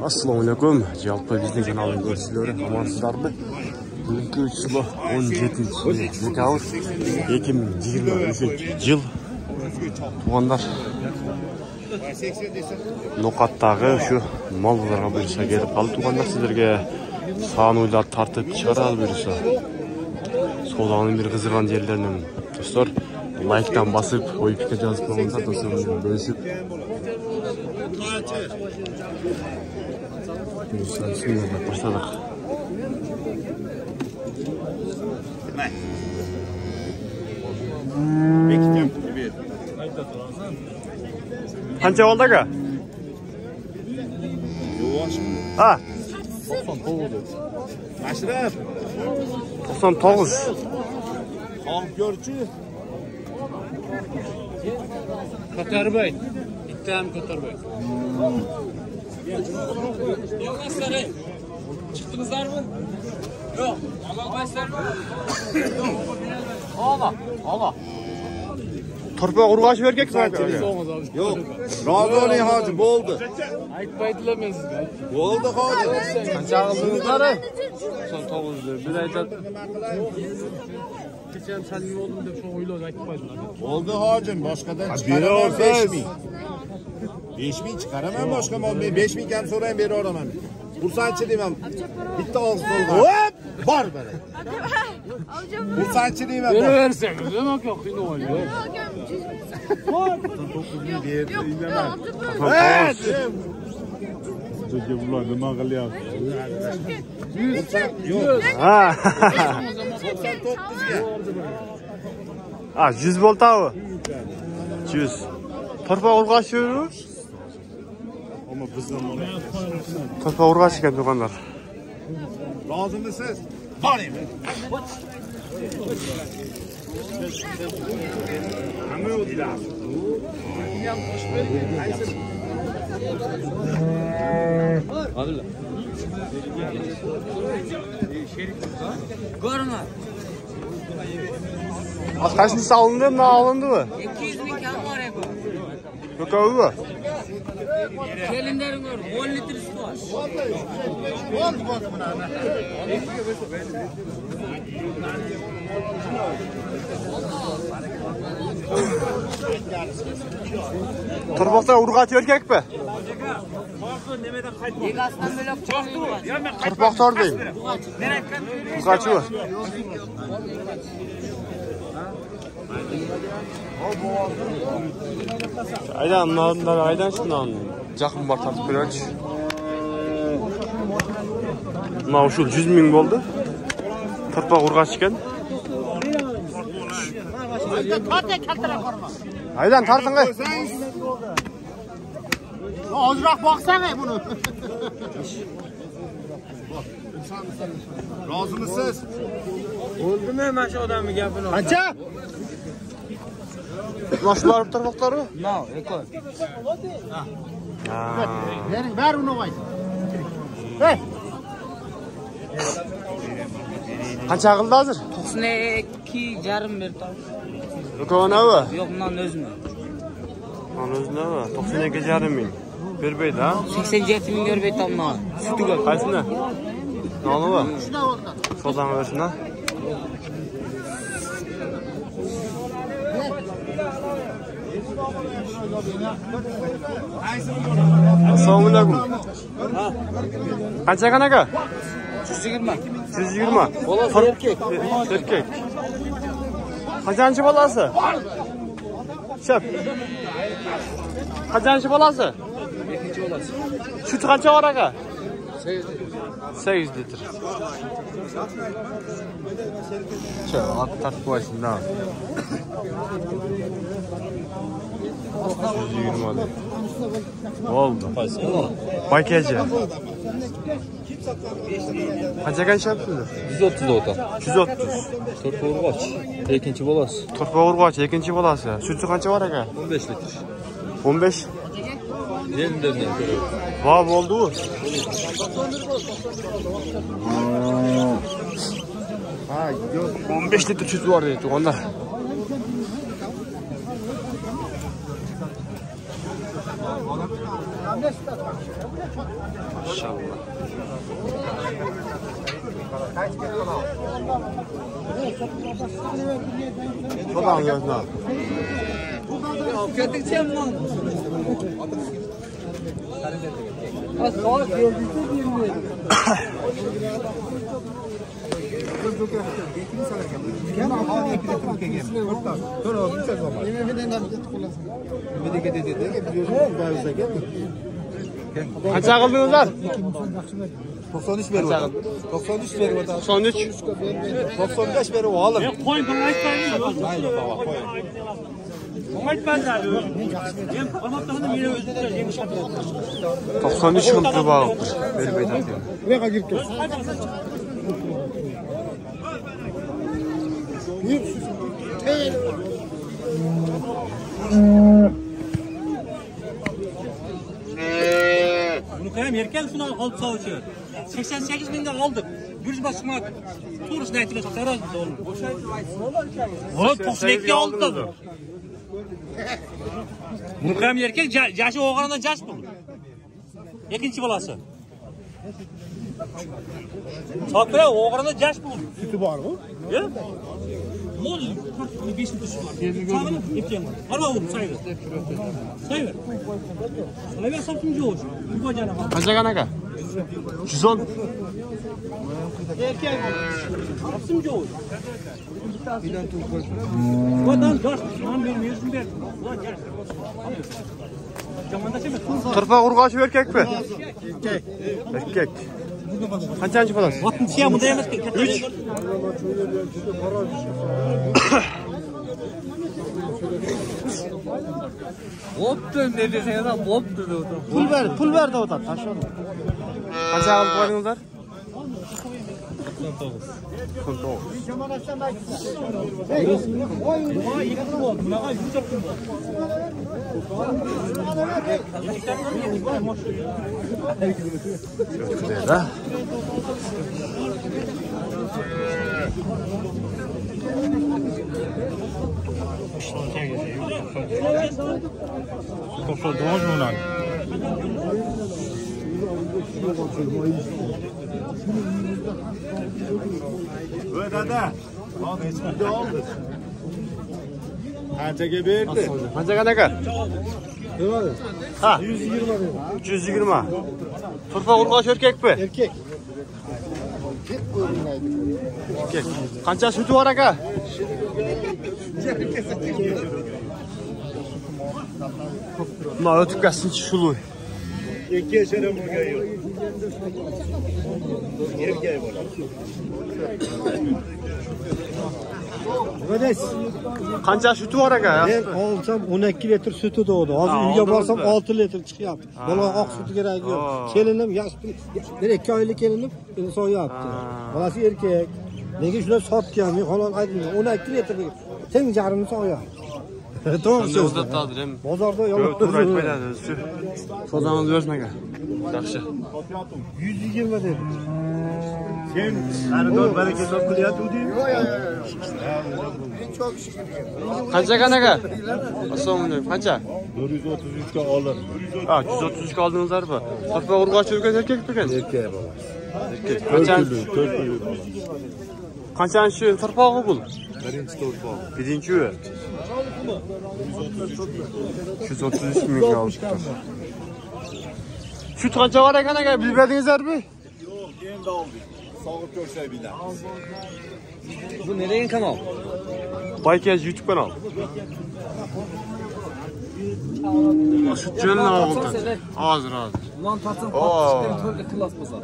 Assalomu alaykum. Jalpa bizning kanalning ko'ruvchilari, amansizlarmi? Bugungi 17-dekabr 2023-yil. Tug'anlar Noqatdagi shu mol bozorga buyursa kelib qoldi. Tug'anlar sizlarga sağın oylar tartib chiqaradi buyursa. So'zning bir qizg'an yerlarining do'stlar like'dan basib, o'y fikr yozib qo'yinglar do'stlar, bo'lishib. Bismillah başladık. Qancha oldi aka? Ha. 99. Ashraf. 99. Xalq ko'rchi. Ko'tarbay. İttam ko'tarbay. Çıktınızlar mı? Yok. Alakbaşlar mı? Ala. Torpa urgaç vergek mi? Yok. Razı olayım hacı, boldu. Aytmaydılar men sizga. Boldu hacı. Qancha aldingizlar? 99 lira. Bir aytat. Keçen salgın oldum deb şu o'ylab aytmaydilar. Oldu hacım, başkadan çıkaramam 5000. 5000 çıkaramam başka mal. 5000 kam sorayım beri oraman. Bursançı demem. Bitti olsun oldu. Hop! Var böyle. Bursançı demem. Beni verseniz demek yok. Yine oluyor. Yok. Evet. Çünkü bunlar ne mal ya. Yok. Ha. Ha, 100 volt abi. 100. Torpa urgaç veriyor. Ama bizden onu. Torpa urgaç ekan do'konlar. Razı mısınız? Varayım. Hamı yoldilar. Hadi lan. Görme. Kaçıncısı alındı mı? Alındı mı? 200 bin kağıt var ya bu. Yok abi mı? Gelinlerin gör, 10 litre su var. Torbaqda urgaç erkek mi? Yegasdan böyle çaktı var. Torbaqda oradayım. Urgaçı mı? Aydan şundan жақын бар тартып берәлчі. Мынау ушул 100 000 болды. Торпақ ургач екен. Aydan тартың қай. Azırak baksana bunu. Razı mısınız? Oldu mu ben şu adamı gapini? Qancha? Maşular torbaqlari mı? No, ekol. Ver bunu koy. Hey. Qancha qildi hozir? 92 yarım bir tane. Yo'qonavi? Yok bundan özmü. Anoznavi 92,5 berbaydi ha? 87 bin görbeyi tamam. Sütü gör. Qaysini? Nolimi? Sodani bersin ha? Assalomu alaykum. Qancha ekan aka? 120. 120. Bolasi erkek. Erkek. Qancha bolasi? Chap. Qancha bolasi? Ikinci bolasi. Sütü qancha bor aka? 8 8 litr. At tartib qo'ysin da. 120 oldu. Oldu. Baykaca. Qancha ekan shapsizlar? 130 ota. 130. Torpa urgaç. Ikinci bolasi. Torpa urgaç, ikinchi bolasi. Sütü qancha bor aka? 15 litr. 15. Yenilerinden göre. Va bo'ldi bu. Ha, yo'q, 15 litr süt var dedi onlar. İnşallah. Buradan gözüne. Kötükçem mi? Kaça kıldınızlar? 93 verir o. 93 verir o. 93. 95 verir o oğlum. Koyun bana aytmayın. Aytmazlar. Hem parmaklarını yere öldürürler. 93 yıldır bağlıdır. Böyle beyler. Buraya girip dur. Bunu koyayım yerken şunu alıp savuşuyor. 88 binde aldık. Gürüz basmak. Turist neytine satarız biz oğlum. Oğlum 92'ye aldık da bu. Bunu koyayım yerken yaşı oğlandan yaş buldu. İkinci balası. Çakıya oğlandan yaş buldu. Sütü var mı? Ya? Ne oldu? 5 litre süt var. Çağırın, ipten var. Arma oğlum, sayıver. Sayıver. Sayıver sapımcı olsun. Bu bacana bak. Kaça kanaka? 110. Erkek sapımcı olsun. Vatan gaz, lan benim yüzüm ver. Ulan gel. Camanda şey mi? Tırpa kurgaç erkek mi? Erkek. Kaçıncı falan? Vatan siyah mı dayamaz ki? 3. Hoptun ne desene lan hoptun da otur. Pul ver de o da taş onu. Kaça alıp koydunuzlar? 49. Şöyle. Öyle dede. Ne oldu? Kaçaga verdi? Kaça kanaka? Ha. 120 verir. 320. Turpa kurgaç erkek mi? Erkek. Erkek. Kança sütü var aka? Buna ötüp gelsin şulu. İki yaşarım o geliyor. Girip gel bana. Ödeş. Kança sütü var aka? Ben alsam 12 litre sütü doğdu. Az Ha, uyga aldınız barsam mı? 6 litre çıkıyor. Bana ak sütü gerek yok. Aa. Kelinim yaş bir 2 aylık kelinim insan yaptı. Balası erkek. Nega shunday sotgan? Men halol aytmayman. 12 litr teng jarmini so'ya. To'g'ri so'z. Uzatdadir hem. Bozorda Yo'q, yolib to'g'ri aytmaydi o'zi. Sozamiz o'smaga. Yaxshi. 120 dedi. Sen xaridor baraka top qilyaptiding? Qancha kanaka? Assalomu alaykum. Qancha? 433 ga oldim. Ha, 133 ga oldingizlarmi? Turpa urg'och yurgan erkakmi ekan? Erkak bola. Erkak. Qancha? 4 pul. Qanchani shu turpog'i bu? Birinchi to'rtog'. Birinchi uy. 133 mingga olibdi. Shu qancha bor ekan aka? Bilib berdingizlarmi? Yo'q, endi oldik. Sog'ib ko'rsak bilan. Bu ne degan kanal? Baykaz YouTube kanal. Shu jo'nni oldi. Hozir. Ulan tartsan Oo. to'rga klas bo'lsa.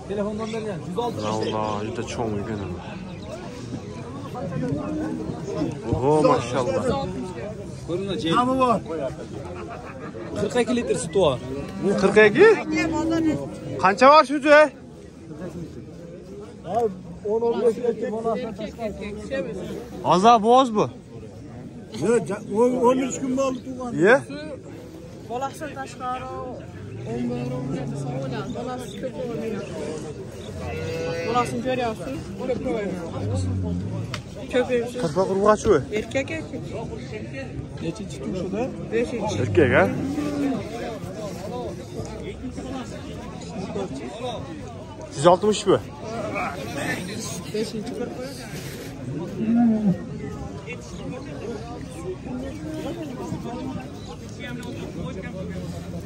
Telefondan bergan 106. Allah, juda cho'ng ekan. Oho, maşallah. Ko'rina jey. Hamı var. 42 litr suti var. 42? Qancha bor shu joy? 10-15 erkek bola. Hozir bo'z bu. 13 kun bo'ldi tug'an. Ye? Bolasidan tashqari 11-17 so'raydi. Bolasi ko'p o'ynaydi. Bolasini ko'ryapsiz? Ko'p o'ynaydi. Ko'payib. Turpa urg'och uy. Erkak. Nechinchi kun shuda? 5-chi. Erkak, ha? 160 mı? 5.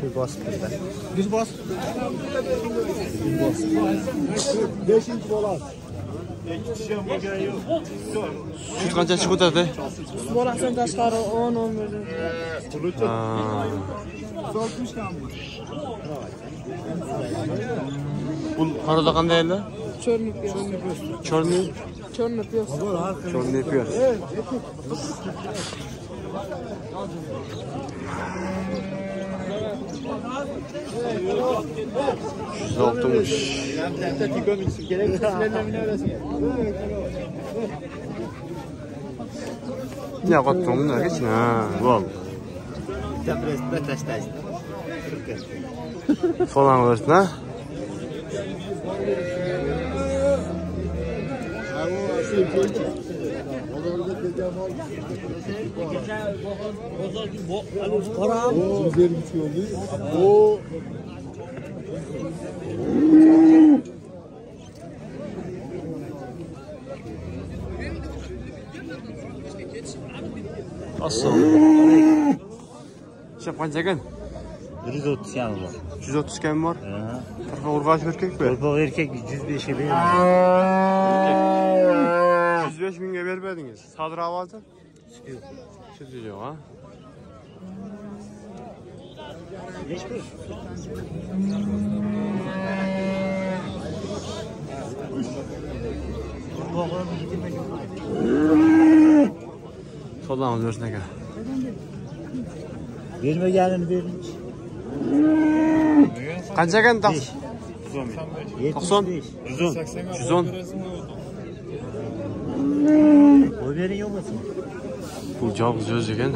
Bir bas. Düz bas. 5. bolar. Süt qancha chiqib o'tadi? Bolasdan tashqari 10-11. Bu harada qanday edi? Chornik yo'q. Chorniy? Chornik yo'q. Chorniy piyoz. Zo'qtumuş. Ne yaptın bunlar hiç ne? Vallahi. Falan olursun ha? Asıl. Şap qanchagan? 130 kam bor. 130 kam bor. Tarxa urg'ash erkak mi? Qo'rqoq erkak 105 ga berdim. 105 mingga bermadingiz. Sadir ovozi? Siz yo'q, ha? So'damiz o'rnaga. Bermaganini berdik. Qanchagan taq? 90. 110. Qo'y bering yo'qmi? Bu javob so'z ekan.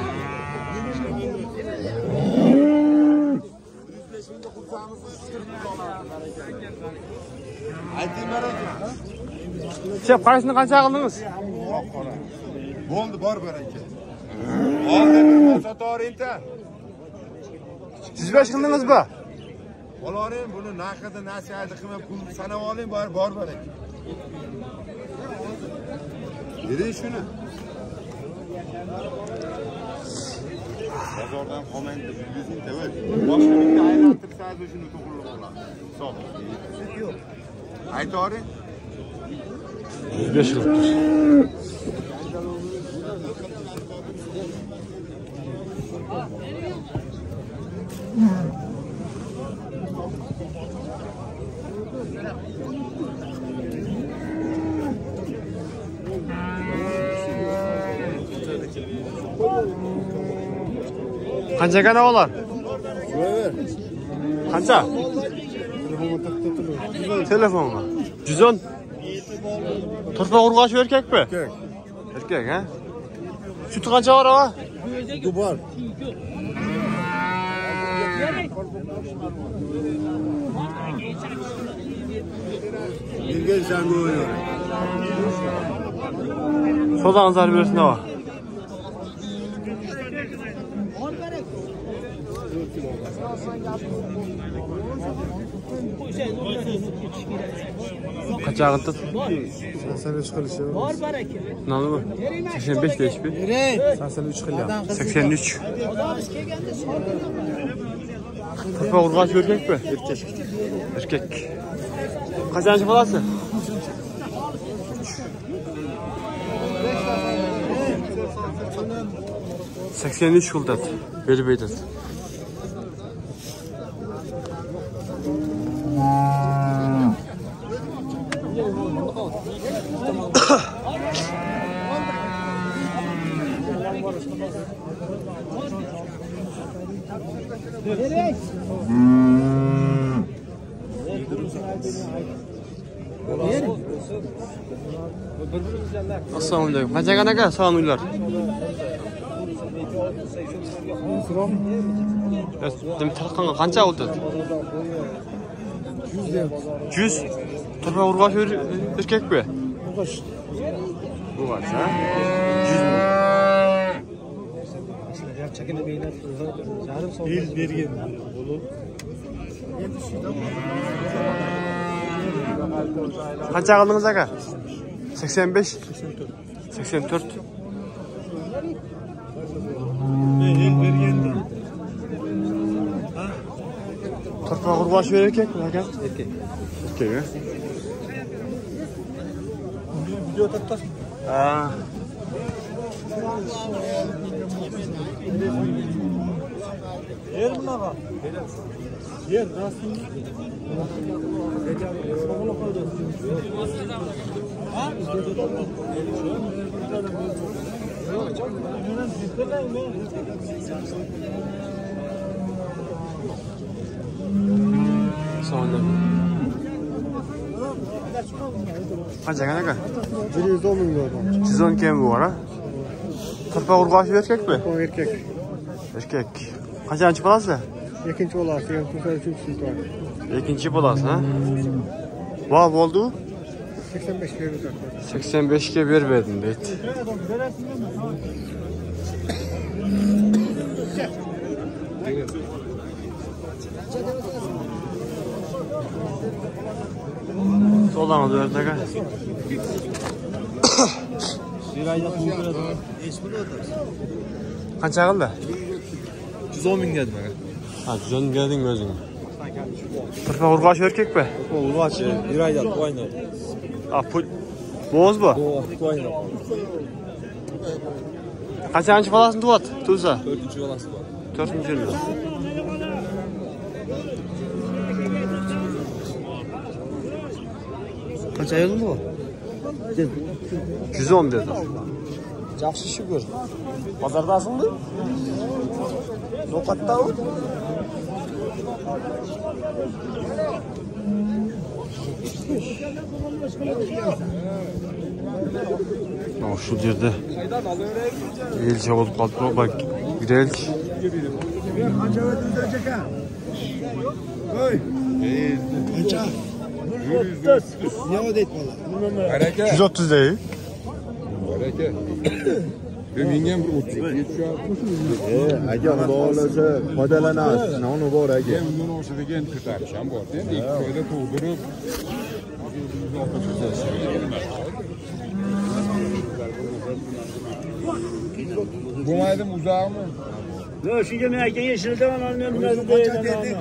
Chep, qaysini qancha qildingiz? Bo'ldi, bor baraka. Oldi bir mototorinta. 105 qildingizmi? Olavering, buni naqdi nasiyati qilmay pul sanab oling, bor baraka. Bering shuni. Bozordan qolmaydi, 100 ming tavak. Boshqa bitta aylantirsangiz shuni to'g'ri bo'ladi. Hisob. Yo'q. Aytoring. 105 qilibdi. Qancha kana olar? Qancha? Telefonga. 110. Turfa urg'ash erkakmi? Erkak. Erkak, ha? Sütü qancha bor ava? Bor. Bilgen sen bu oynuyor. Sodan zar bersin ava. Kaçağın tut. Sen 3 qilish. Nani bu? 85 deyishmi? Sen 3 qilyapman. 83. Turfa urg'ash erkakmi? Erkak. Erkak. Qancha bolasi? 83 yıldat. Beli beydat. Assalomu alaykum. Qanchagan aka? Salomlar. Dem tarqanga qancha oldi? 100. Turfa urg'ash erkakmi? Urg'ash, ha? 100 ming. Bil bergan. Qancha qildingiz aka? 85. 84. Torpa qurbash verir erkek mi aka? Erkek. Erkek mi? Video tattasın. Ha. Yer mi lan? Yer nasıl? Sonra. Qancha aka? 110 ming lira. 110 kim bu ara? Torpa qurbash erkek mi? O erkek. Erkek. Qancha bolasi? Ikinci bolasi, üçüncüsü var. Ikinci bolasi, ha? Va bo'ldi? 85 verdik. 85 ga berdim deydi. Soldan dört aka. Qancha qildi? 110 ming dedim aka. Ha, 110 ming berding o'zing. Turfa urg'och erkak mi? Urg'och, bir oyda qo'ydi. Ha, pul bo'z bu. Qo'ydi. Qancha bolasini tug'at? Tug'sa? 4-bolasi bor. 4-yil. Qancha yil bu? 110 dedi. Yaxshi shukur. Bozordasingmi? Zo'qatda-ku. Şu yerdə elçi olub qaldı. Bak, gidelim. Qancha? 130. Ne odayt bola? Haraka. 130 değil. Haraka. Menga ham bir 30 yetishadi. Aka xudo xolasa foydalanasiz. Noni bor aka. Undan oshadigan ko'tarish ham bor. Endi 2 oyda to'ldirib bo'lmaydimi uzaqmi? Yo'q, shunga men aytgan yeshildan olmayman, nima deydi?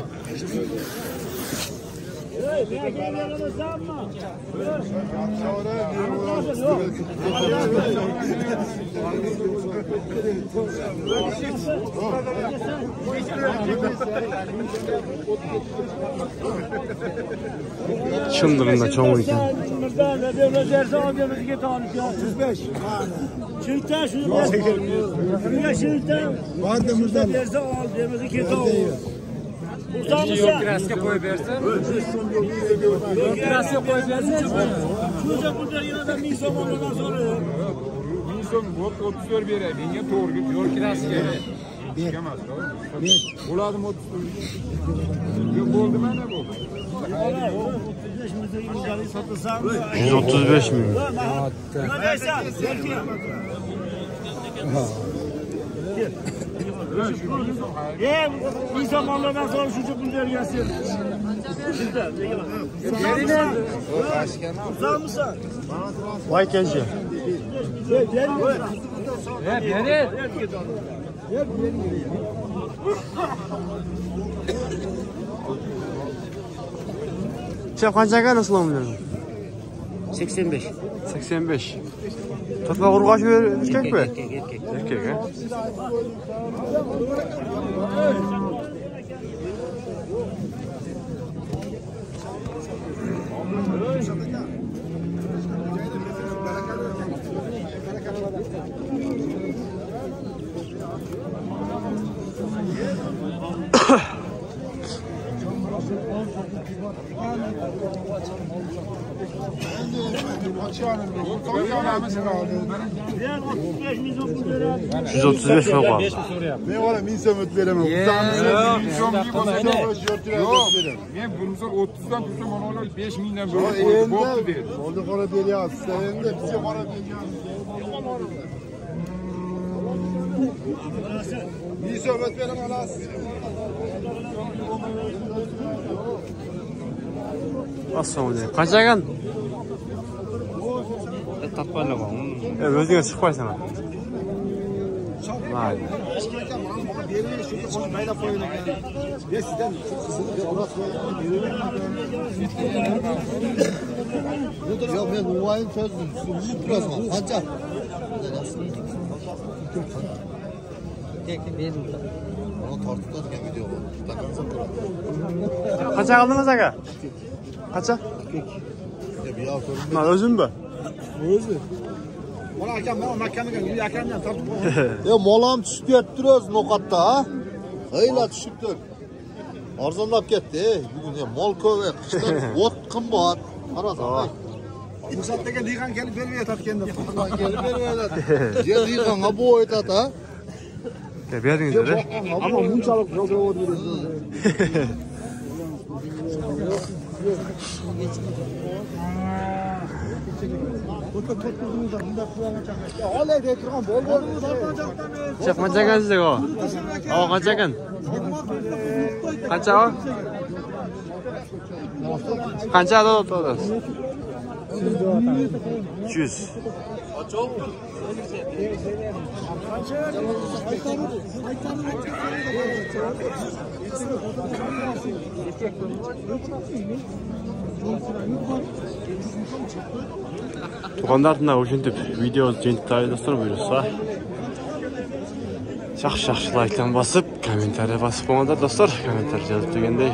Şundurunda çoğun iken. 35. Şundan şunu şundan. Vardı mırdan. Derse al demesi ki tamam. Yok graska koy versin. Yok graska koy versin. Şurada burada yana bir zamandan sonra. Inson bot 34 beray. Menga to'g'ri yo'l kirasi kerak. Emas, to'g'ri. Bo'ladimi 34? Yo'q, bo'ldi mana bu. 135 bin. Bir zamanlardan sonra şu çok güzel gelsin. Uzak mısın? Vay kenci. Sen kaçaka nasıl olmuyorsun? 85. 85. Tutma kurgaç erkek mi? Erkek. Erkek ha? Diğer 35 milyon lira. 135 yok abi. Men valla 1000 so'm o'tib beraman. Men bir misol 30dan tursam ona 5 mingdan bo'lib bo'pti dedi. Oldi qora beryapsiz. Endi bizga qora bergan. 1000 so'm o'tib beraman olasiz. Aslan ne? Kaçagan? Tapmayla bak. Özüne çıkmaysan. Vay. Ya ben ulayım çözdüm. Burası kaçak. Ama tartıkta diken video var. Takarsan bırak. Kaça aldınız aga? Kaça? Ya bir yağ sorun. Lan özün mü? Bana hakem ben o mekanı bir hakemden tartık. Ya molam düşüp getiriyoruz nokatta ha. Hayla düşüptür. Arzonlap ketdi. Bugün ya mol köve, qishdan ot qimmat. Qarasam. Musatdaga ligan kelib bermayotadi endi. Kelib bermayotadi. Yer liganga bu aytadi ha. Berdingizlar. Ama bunchalik javod berasiz. Chef qanchagan sizga o? O qanchagan? Qancha o? Qancha olasiz? 200. Туғандарына ошентип видео жентайы достар буюрса жакшы лайктан басып комментарий басып коңуздар достор, комментарий жазып дегендей